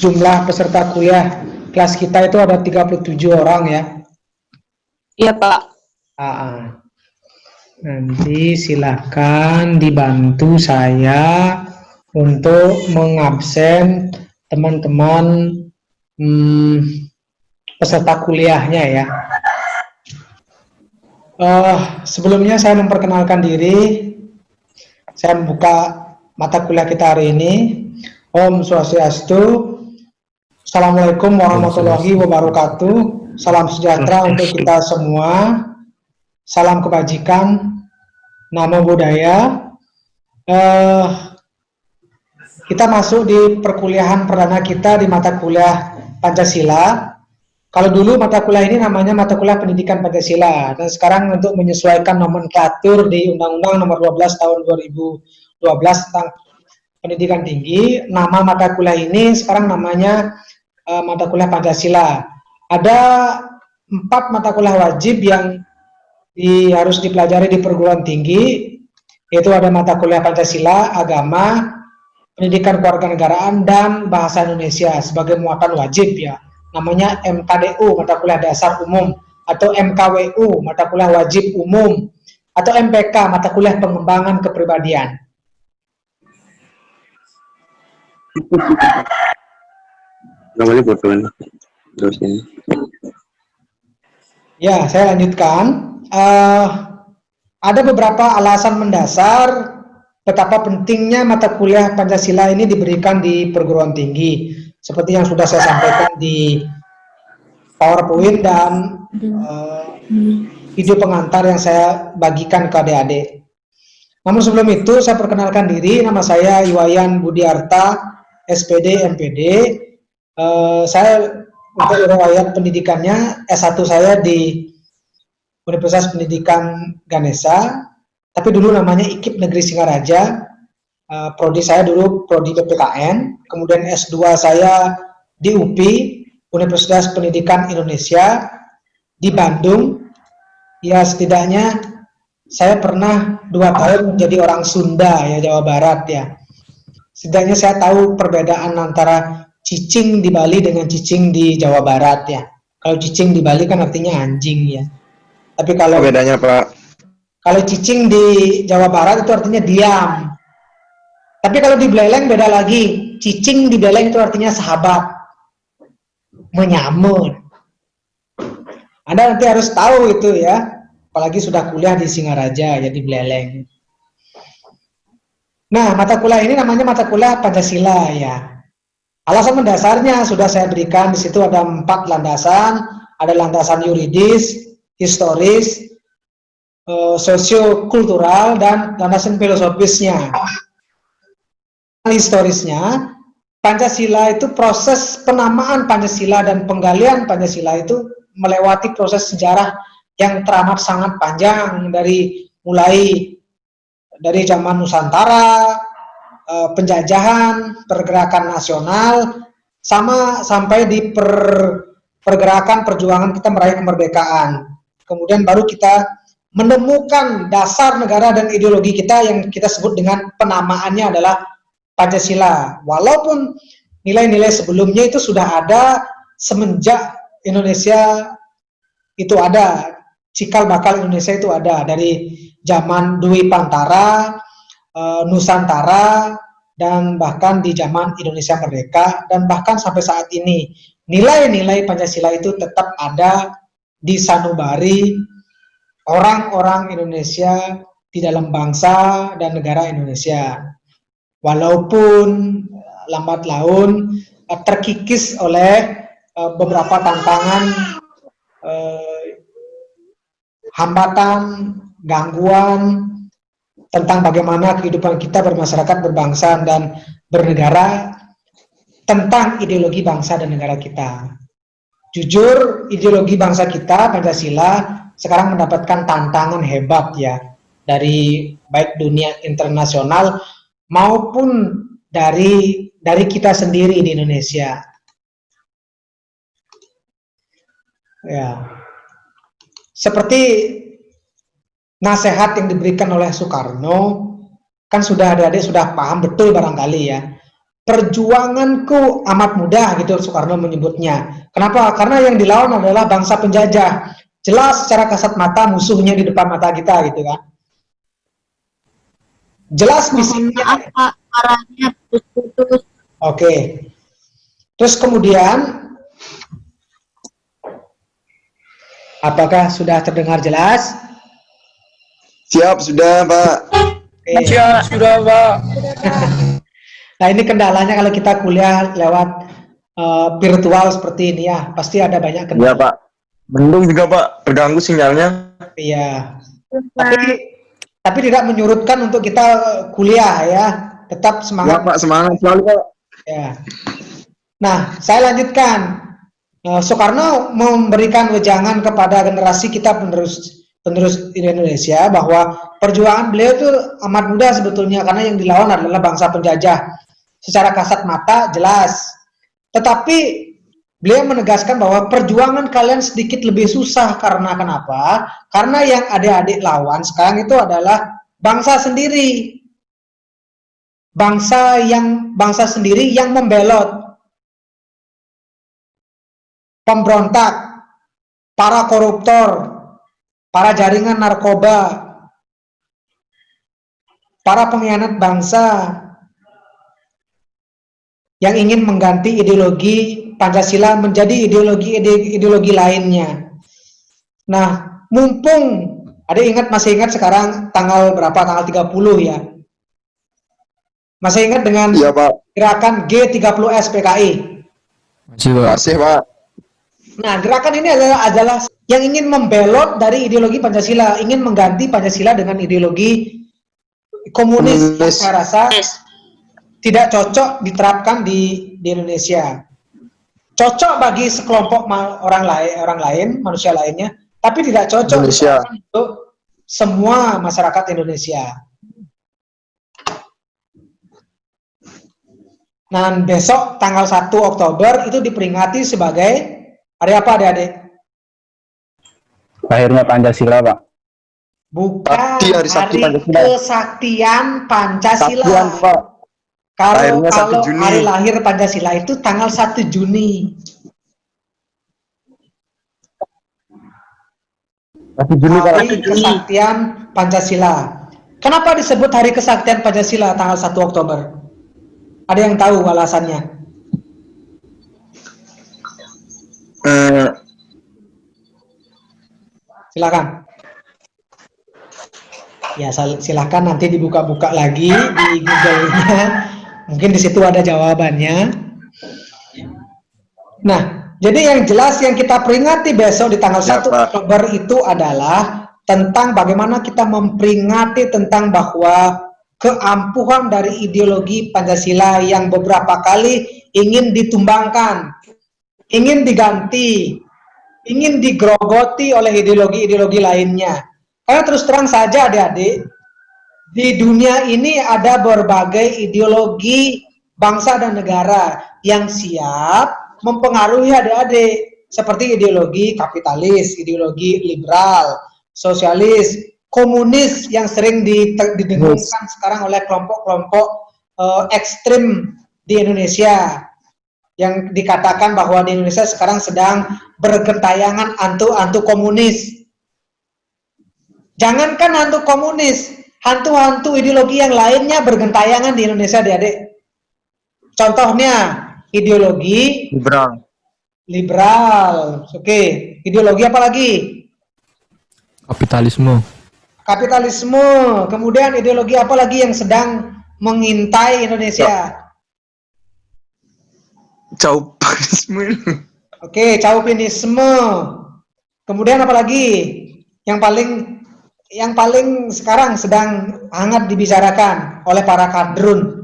jumlah peserta kuliah kelas kita itu ada 37 orang ya. Iya, Pak. Nanti silakan dibantu saya untuk mengabsen teman-teman peserta kuliahnya ya. Sebelumnya saya memperkenalkan diri. Saya membuka mata kuliah kita hari ini. Om Swastiastu. Assalamualaikum warahmatullahi wabarakatuh. Salam sejahtera untuk kita semua. Salam kebajikan. Namo Buddhaya. Kita masuk di perkuliahan perdana kita di mata kuliah Pancasila. Kalau dulu mata kuliah ini namanya mata kuliah pendidikan Pancasila, dan sekarang untuk menyesuaikan nomenklatur di Undang-Undang Nomor 12 Tahun 2012 tentang pendidikan tinggi, nama mata kuliah ini sekarang namanya mata kuliah Pancasila. Ada 4 mata kuliah wajib yang harus dipelajari di perguruan tinggi, yaitu ada mata kuliah Pancasila, agama, pendidikan kewarganegaraan, dan bahasa Indonesia sebagai muatan wajib ya. Namanya MKDU, mata kuliah dasar umum, atau MKWU, mata kuliah wajib umum, atau MPK, mata kuliah pengembangan kepribadian. Ya, saya lanjutkan. Ada beberapa alasan mendasar betapa pentingnya mata kuliah Pancasila ini diberikan di perguruan tinggi, seperti yang sudah saya sampaikan di PowerPoint dan video pengantar yang saya bagikan ke adik-adik. Namun sebelum itu saya perkenalkan diri, nama saya Iwayan Budiarta, SPD, MPD. Saya untuk riwayat pendidikannya S1 saya di Universitas Pendidikan Ganesha, tapi dulu namanya IKIP Negeri Singaraja. Prodi saya dulu prodi PPKN, kemudian S2 saya di UPI, Universitas Pendidikan Indonesia di Bandung. Ya, setidaknya saya pernah 2 tahun menjadi orang Sunda ya, Jawa Barat ya. Setidaknya saya tahu perbedaan antara cicing di Bali dengan cicing di Jawa Barat ya. Kalau cicing di Bali kan artinya anjing ya. Tapi kalau bedanya, Pak? Kalau cicing di Jawa Barat itu artinya diam. Tapi kalau di Beleleng beda lagi. Cicing di Beleleng itu artinya sahabat, menyamun. Anda nanti harus tahu itu ya. Apalagi sudah kuliah di Singaraja ya, di Beleleng. Nah, mata kuliah ini namanya mata kuliah Pancasila ya. Alasan mendasarnya sudah saya berikan di situ, ada 4 landasan. Ada landasan yuridis, historis, sosiokultural, dan landasan filosofisnya. Historisnya, Pancasila itu proses penamaan Pancasila dan penggalian Pancasila itu melewati proses sejarah yang teramat sangat panjang, mulai dari zaman Nusantara, penjajahan, pergerakan nasional, sampai di pergerakan perjuangan kita meraih kemerdekaan. Kemudian baru kita menemukan dasar negara dan ideologi kita yang kita sebut dengan penamaannya adalah Pancasila. Walaupun nilai-nilai sebelumnya itu sudah ada semenjak Indonesia itu ada, cikal bakal Indonesia itu ada dari zaman Dwi Pantara, Nusantara, dan bahkan di zaman Indonesia Merdeka, dan bahkan sampai saat ini nilai-nilai Pancasila itu tetap ada di sanubari orang-orang Indonesia di dalam bangsa dan negara Indonesia. Walaupun lambat laun terkikis oleh beberapa tantangan, hambatan, gangguan tentang bagaimana kehidupan kita bermasyarakat, berbangsa, dan bernegara, tentang ideologi bangsa dan negara kita. Jujur, ideologi bangsa kita, Pancasila, sekarang mendapatkan tantangan hebat ya, dari baik dunia internasional maupun dari kita sendiri di Indonesia. Ya. Seperti nasihat yang diberikan oleh Soekarno, kan sudah adik-adik sudah paham betul barangkali ya, perjuanganku amat mudah, gitu Soekarno menyebutnya. Kenapa? Karena yang dilawan adalah bangsa penjajah. Jelas secara kasat mata musuhnya di depan mata kita, gitu kan. Jelas Mohon misinya. maaf Pak, arahnya putus-putus. Oke. Terus kemudian, apakah sudah terdengar jelas? Siap, sudah Pak. Oke. Siap, sudah Pak. Nah, ini kendalanya kalau kita kuliah lewat virtual seperti ini ya, pasti ada banyak Iya kendala. Pak. Mendung juga Pak, terganggu sinyalnya. Iya. Tapi tidak menyurutkan untuk kita kuliah ya, tetap Ya semangat. Pak, semangat selalu Pak. Ya. Nah, saya lanjutkan. Soekarno memberikan wejangan kepada generasi kita penerus di Indonesia bahwa perjuangan beliau itu amat mudah sebetulnya karena yang dilawan adalah bangsa penjajah. Secara kasat mata jelas. Tetapi beliau menegaskan bahwa perjuangan kalian sedikit lebih susah karena kenapa? Karena yang adik-adik lawan sekarang itu adalah bangsa sendiri. Bangsa sendiri yang membelot. Pemberontak, para koruptor, para jaringan narkoba, para pengkhianat bangsa yang ingin mengganti ideologi Pancasila menjadi ideologi lainnya. Nah, mumpung masih ingat sekarang tanggal berapa? Tanggal 30 ya. Masih ingat dengan Iya Pak. gerakan G30S PKI? Masih Pak. Masih Pak. Nah, gerakan ini adalah yang ingin membelot dari ideologi Pancasila, ingin mengganti Pancasila dengan ideologi komunis. Yang saya rasa tidak cocok diterapkan di Indonesia. Cocok bagi sekelompok orang lain, manusia lainnya, tapi tidak cocok diterapkan untuk semua masyarakat Indonesia. Nah, besok tanggal 1 Oktober itu diperingati sebagai hari apa adik-adik? Lahirnya Pancasila Pak. Bukan, Hari Sakti hari Pancasila. kesaktian Pancasila. Sabtuan Pak. Kalau Lahirnya 1 Juni. hari lahir Pancasila itu tanggal 1 Juni. 1 Juni Pak. Hari kesaktian Pancasila. Kenapa disebut hari kesaktian Pancasila tanggal 1 Oktober? Ada yang tahu alasannya? Silakan. Ya, silakan nanti dibuka-buka lagi di Google-nya. Mungkin di situ ada jawabannya. Nah, jadi yang jelas yang kita peringati besok di tanggal 1 Oktober itu adalah tentang bagaimana kita memperingati tentang bahwa keampuhan dari ideologi Pancasila yang beberapa kali ingin ditumbangkan, ingin diganti, ingin digerogoti oleh ideologi-ideologi lainnya. Karena terus terang saja adik-adik, di dunia ini ada berbagai ideologi bangsa dan negara yang siap mempengaruhi adik-adik, seperti ideologi kapitalis, ideologi liberal, sosialis, komunis yang sering didengungkan sekarang oleh kelompok-kelompok ekstrim di Indonesia, yang dikatakan bahwa di Indonesia sekarang sedang bergentayangan hantu-hantu komunis. Jangankan hantu komunis, hantu-hantu ideologi yang lainnya bergentayangan di Indonesia, adik-adik. Contohnya ideologi liberal. Oke. Ideologi apa lagi? Kapitalisme. Kemudian ideologi apa lagi yang sedang mengintai Indonesia? Chauvinisme. Oke, Chauvinisme. Kemudian apa lagi? Yang paling sekarang sedang hangat dibicarakan oleh para kadrun.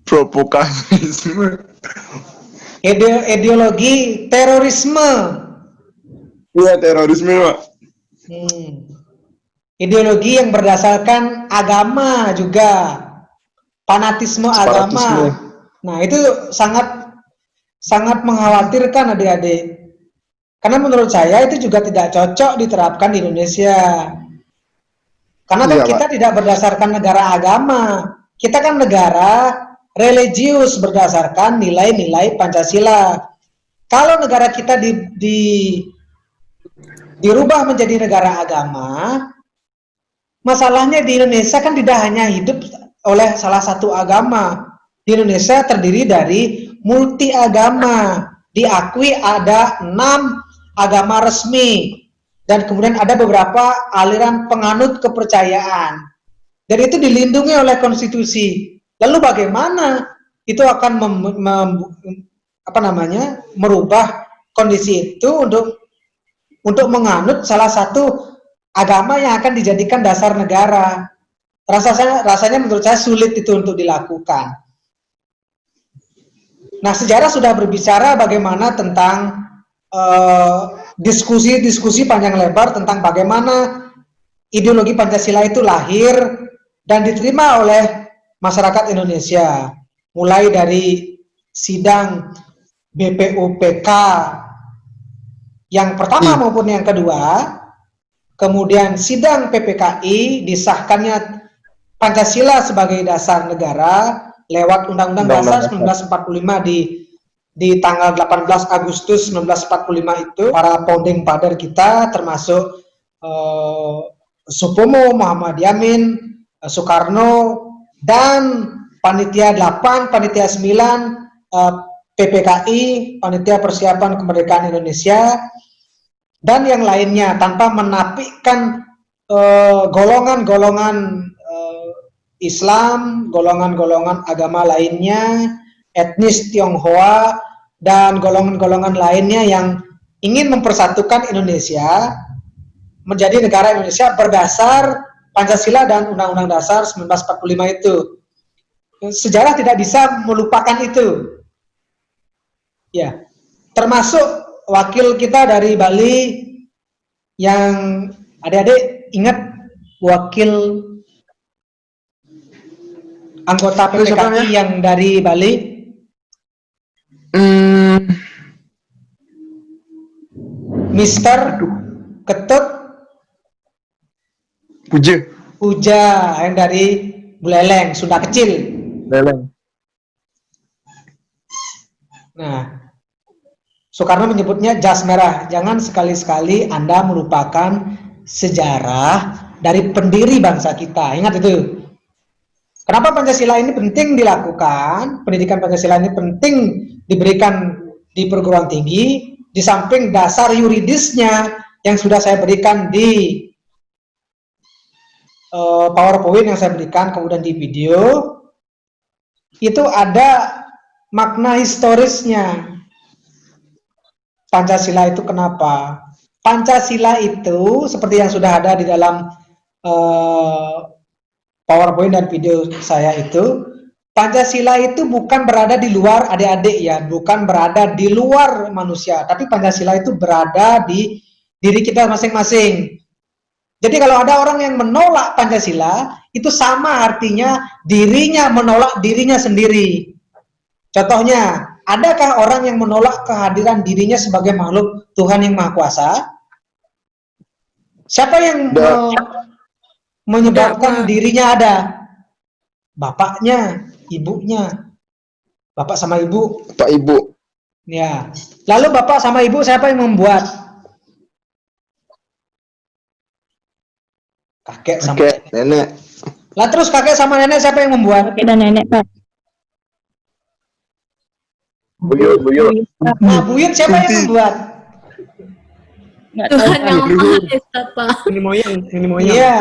Propagandisme. Ideologi terorisme. Iya, terorisme Pak. Ideologi yang berdasarkan agama juga, fanatisme agama. Nah, itu sangat mengkhawatirkan adik-adik. Karena menurut saya itu juga tidak cocok diterapkan di Indonesia. Karena kan Iya, kita Pak. tidak berdasarkan negara agama. Kita kan negara religius berdasarkan nilai-nilai Pancasila. Kalau negara kita dirubah menjadi negara agama, masalahnya di Indonesia kan tidak hanya hidup oleh salah satu agama. Di Indonesia terdiri dari multi agama. Diakui ada 6 agama resmi. Dan kemudian ada beberapa aliran penganut kepercayaan. Dan itu dilindungi oleh konstitusi. Lalu bagaimana itu akan merubah kondisi itu untuk menganut salah satu agama yang akan dijadikan dasar negara? Rasanya menurut saya sulit itu untuk dilakukan. Nah, sejarah sudah berbicara bagaimana tentang diskusi panjang lebar tentang bagaimana ideologi Pancasila itu lahir dan diterima oleh masyarakat Indonesia, mulai dari sidang BPUPK yang pertama maupun yang kedua, kemudian sidang PPKI disahkannya Pancasila sebagai dasar negara lewat Undang-Undang Dasar 1945 di tanggal 18 Agustus 1945 itu. Para founding father kita termasuk Supomo, Muhammad Yamin, Soekarno, dan panitia 8, panitia 9, PPKI, panitia persiapan kemerdekaan Indonesia, dan yang lainnya, tanpa menafikan golongan-golongan Islam, golongan-golongan agama lainnya, etnis Tionghoa, dan golongan-golongan lainnya yang ingin mempersatukan Indonesia menjadi negara Indonesia berdasar Pancasila dan Undang-Undang Dasar 1945 itu. Sejarah tidak bisa melupakan itu. Ya, termasuk wakil kita dari Bali yang adik-adik ingat wakil anggota PPKI yang dari Bali? Mister Ketut Puja yang dari Buleleng, Sunda Kecil. Leleng. Nah, Soekarno menyebutnya jas merah. Jangan sekali-sekali Anda melupakan sejarah dari pendiri bangsa kita. Ingat itu. Kenapa Pancasila ini penting dilakukan? Pendidikan Pancasila ini penting diberikan di perguruan tinggi, di samping dasar yuridisnya yang sudah saya berikan di PowerPoint yang saya berikan, kemudian di video, itu ada makna historisnya. Pancasila itu kenapa? Pancasila itu seperti yang sudah ada di dalam PowerPoint dan video saya itu, Pancasila itu bukan berada di luar adik-adik ya, bukan berada di luar manusia, tapi Pancasila itu berada di diri kita masing-masing. Jadi kalau ada orang yang menolak Pancasila, itu sama artinya dirinya menolak dirinya sendiri. Contohnya, adakah orang yang menolak kehadiran dirinya sebagai makhluk Tuhan yang Maha Kuasa? Siapa yang menyebabkan dirinya ada? Bapaknya, ibunya. Bapak sama ibu. Pak Ibu. Ya. Lalu bapak sama ibu siapa yang membuat? Kakek sama nenek. Lah terus kakek sama nenek siapa yang membuat? Kakek dan nenek, Pak. Buyut. Nah, buyut siapa yang membuat? Tuhan yang Maha Esa, Pak. Ini moyang. Iya.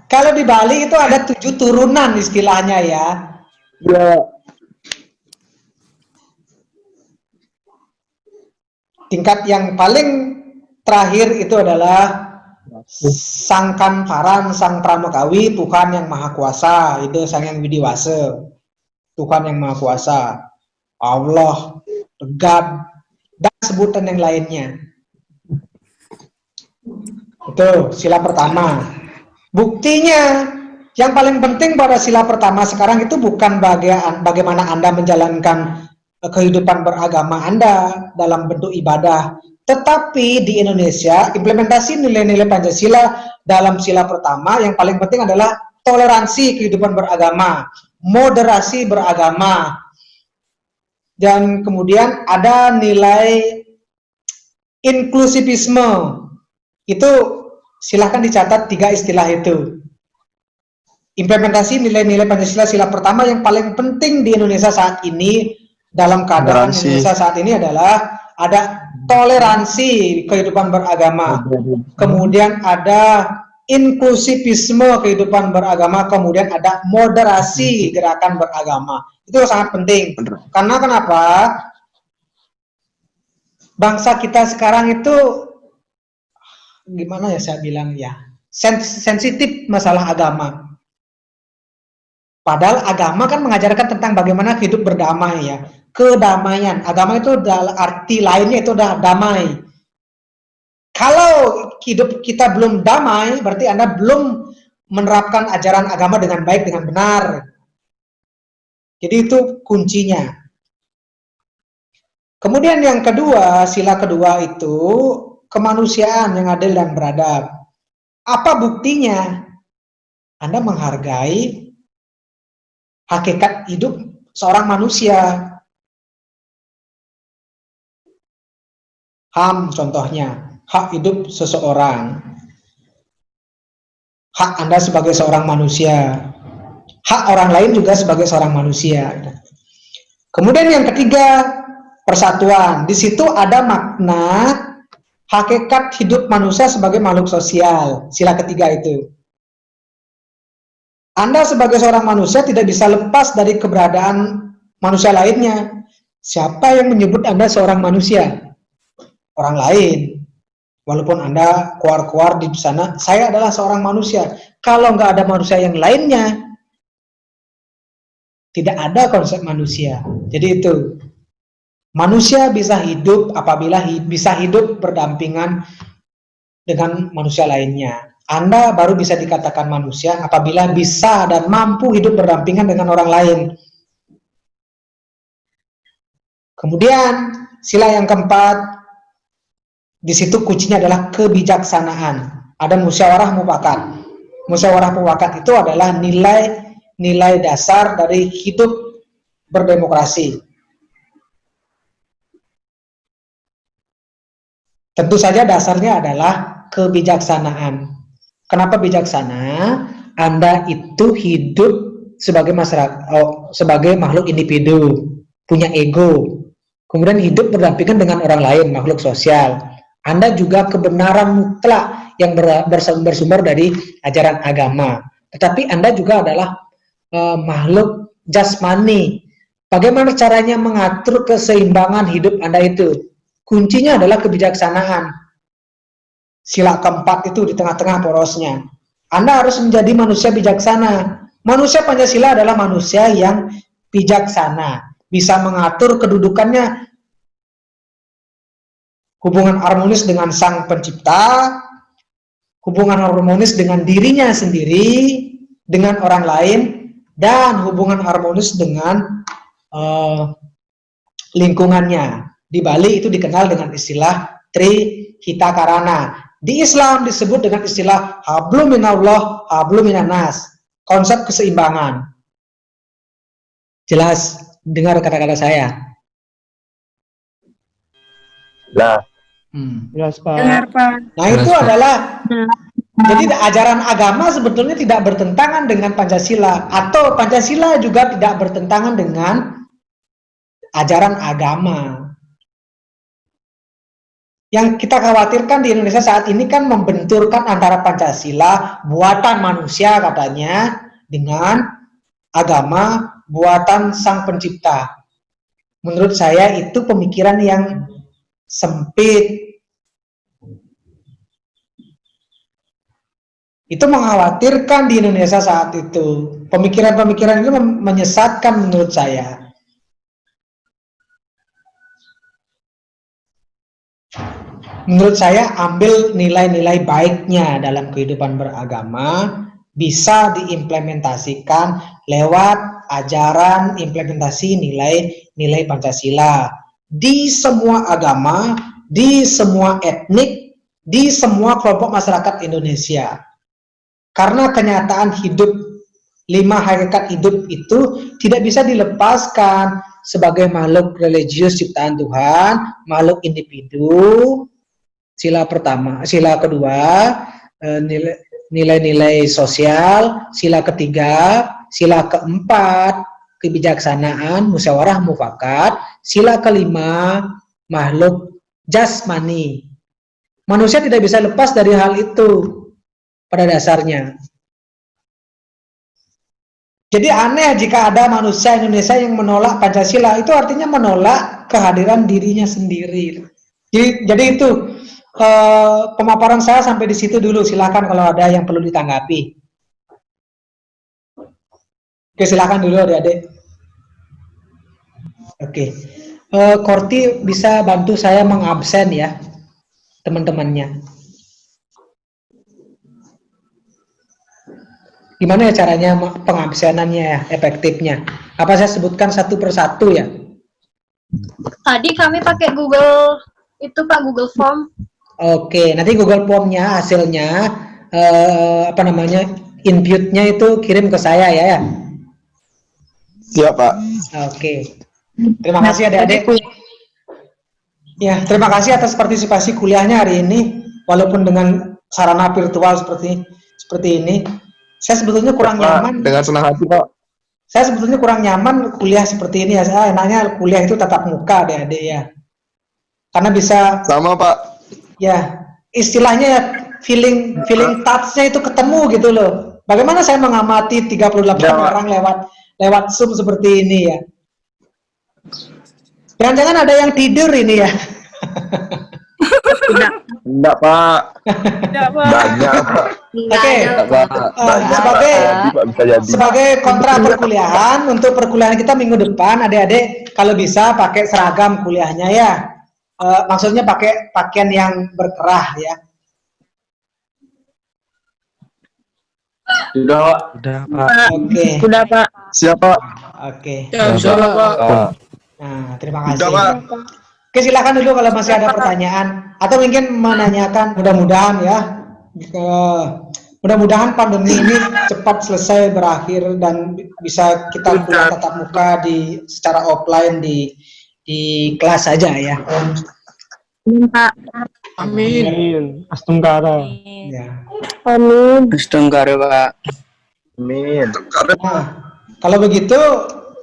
Kalau di Bali itu ada 7 turunan istilahnya ya. Ya. Tingkat yang paling terakhir itu adalah Sang Kanparan, Sang Pramekawi, Tuhan yang Maha Kuasa. Itu Sang Yang Widiwasa, Tuhan yang Maha Kuasa, Allah, God, dan sebutan yang lainnya. Itu sila pertama. Buktinya, yang paling penting pada sila pertama sekarang itu bukan bagaimana Anda menjalankan kehidupan beragama Anda dalam bentuk ibadah, tetapi di Indonesia implementasi nilai-nilai Pancasila dalam sila pertama yang paling penting adalah toleransi kehidupan beragama, moderasi beragama, dan kemudian ada nilai inklusivisme. Itu silahkan dicatat 3 istilah itu. Implementasi nilai-nilai Pancasila sila pertama yang paling penting di Indonesia saat ini, dalam keadaan Indonesia saat ini adalah ada toleransi kehidupan beragama, kemudian ada inklusivisme kehidupan beragama, kemudian ada moderasi gerakan beragama. Itu sangat penting. Karena kenapa? Bangsa kita sekarang itu gimana ya saya bilang ya, sensitif masalah agama. Padahal agama kan mengajarkan tentang bagaimana hidup berdamai ya, kedamaian. Agama itu arti lainnya itu adalah damai. Kalau hidup kita belum damai, berarti Anda belum menerapkan ajaran agama dengan baik, dengan benar. Jadi itu kuncinya. Kemudian yang kedua, sila kedua itu kemanusiaan yang adil dan beradab. Apa buktinya? Anda menghargai hakikat hidup seorang manusia. HAM contohnya, hak hidup seseorang. Hak Anda sebagai seorang manusia. Hak orang lain juga sebagai seorang manusia. Kemudian yang ketiga, persatuan. Di situ ada makna hakikat hidup manusia sebagai makhluk sosial. Sila ketiga itu. Anda sebagai seorang manusia tidak bisa lepas dari keberadaan manusia lainnya. Siapa yang menyebut Anda seorang manusia? Orang lain. Walaupun Anda keluar-keluar di sana, saya adalah seorang manusia. Kalau nggak ada manusia yang lainnya, tidak ada konsep manusia. Jadi itu. Manusia bisa hidup apabila bisa hidup berdampingan dengan manusia lainnya. Anda baru bisa dikatakan manusia apabila bisa dan mampu hidup berdampingan dengan orang lain. Kemudian sila yang keempat, di situ kuncinya adalah kebijaksanaan. Ada musyawarah mufakat. Musyawarah mufakat itu adalah nilai dasar dari hidup berdemokrasi. Tentu saja dasarnya adalah kebijaksanaan. Kenapa bijaksana? Anda itu hidup sebagai masyarakat, sebagai makhluk individu, punya ego. Kemudian hidup berdampingan dengan orang lain, makhluk sosial. Anda juga kebenaran mutlak yang bersumber dari ajaran agama. Tetapi Anda juga adalah makhluk jasmani. Bagaimana caranya mengatur keseimbangan hidup Anda itu? Kuncinya adalah kebijaksanaan. Sila keempat itu di tengah-tengah porosnya. Anda harus menjadi manusia bijaksana. Manusia Pancasila adalah manusia yang bijaksana. Bisa mengatur kedudukannya, hubungan harmonis dengan Sang Pencipta, hubungan harmonis dengan dirinya sendiri, dengan orang lain, dan hubungan harmonis dengan lingkungannya. Di Bali itu dikenal dengan istilah Trihita Karana. Di Islam disebut dengan istilah Hablum minallah, Hablum minannas. Konsep keseimbangan. Jelas dengar kata-kata saya? Lah. Jelas, Pak. Dengar, Pak. Nah itu adalah, jadi ajaran agama sebetulnya tidak bertentangan dengan Pancasila, atau Pancasila juga tidak bertentangan dengan ajaran agama. Yang kita khawatirkan di Indonesia saat ini kan membenturkan antara Pancasila buatan manusia katanya dengan agama buatan Sang Pencipta. Menurut saya itu pemikiran yang sempit. Itu mengkhawatirkan di Indonesia saat itu. Pemikiran-pemikiran itu menyesatkan menurut saya. Menurut saya ambil nilai-nilai baiknya dalam kehidupan beragama, bisa diimplementasikan lewat ajaran implementasi nilai-nilai Pancasila di semua agama, di semua etnik, di semua kelompok masyarakat Indonesia. Karena kenyataan hidup, 5 hakikat hidup itu tidak bisa dilepaskan sebagai makhluk religius ciptaan Tuhan, makhluk individu. Sila kedua, nilai-nilai sosial. Sila ketiga, sila keempat, kebijaksanaan, musyawarah mufakat. Sila kelima, makhluk jasmani. Manusia tidak bisa lepas dari hal itu pada dasarnya. Jadi aneh jika ada manusia Indonesia yang menolak Pancasila, itu artinya menolak kehadiran dirinya sendiri. Jadi itu pemaparan saya sampai di situ dulu. Silakan kalau ada yang perlu ditanggapi. Oke, silakan dulu adik-adik. Oke, Korti bisa bantu saya mengabsen ya teman-temannya. Gimana ya caranya pengabsenannya ya, efektifnya? Apa saya sebutkan satu persatu ya? Tadi kami pakai Google itu Pak, Google Form. Oke, nanti Google Form-nya hasilnya input-nya itu kirim ke saya ya. Siap, Pak. Oke. Terima kasih adik-adik. Ya, terima kasih atas partisipasi kuliahnya hari ini, walaupun dengan sarana virtual seperti ini. Saya sebetulnya kurang nyaman. Dengan senang hati, Pak. Saya sebetulnya kurang nyaman kuliah seperti ini ya. Saya enaknya kuliah itu tatap muka adik-adik ya. Karena bisa Sama, Pak. ya, istilahnya ya feeling touch-nya itu ketemu gitu loh. Bagaimana saya mengamati 38 Ya, orang lewat Zoom seperti ini ya. Jangan-jangan ada yang tidur ini ya. Enggak, Pak. Banyak, Pak. Oke. Sebagai kontra perkuliahan, untuk perkuliahan kita minggu depan, adik-adik kalau bisa pakai seragam kuliahnya ya. Maksudnya pakai pakaian yang berkerah ya. Sudah, Pak. Udah, Pak. Oke. Sudah Pak. Siap, Pak. Oke. Udah, Pak. Nah, terima kasih. Sudah, Pak. Oke, silakan dulu kalau masih ada pertanyaan atau mungkin menanyakan. Mudah-mudahan ya, mudah-mudahan pandemi ini cepat selesai berakhir dan bisa kita kuliah tatap muka secara offline di kelas saja ya. Pak. Amin. Astungkara. Ya. Amin. Astungkara, Pak. Amin. Nah, kalau begitu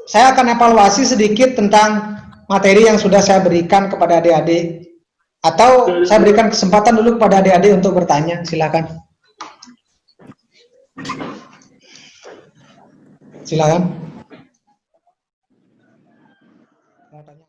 saya akan evaluasi sedikit tentang materi yang sudah saya berikan kepada adik-adik, atau saya berikan kesempatan dulu kepada adik-adik untuk bertanya. Silakan. Silakan.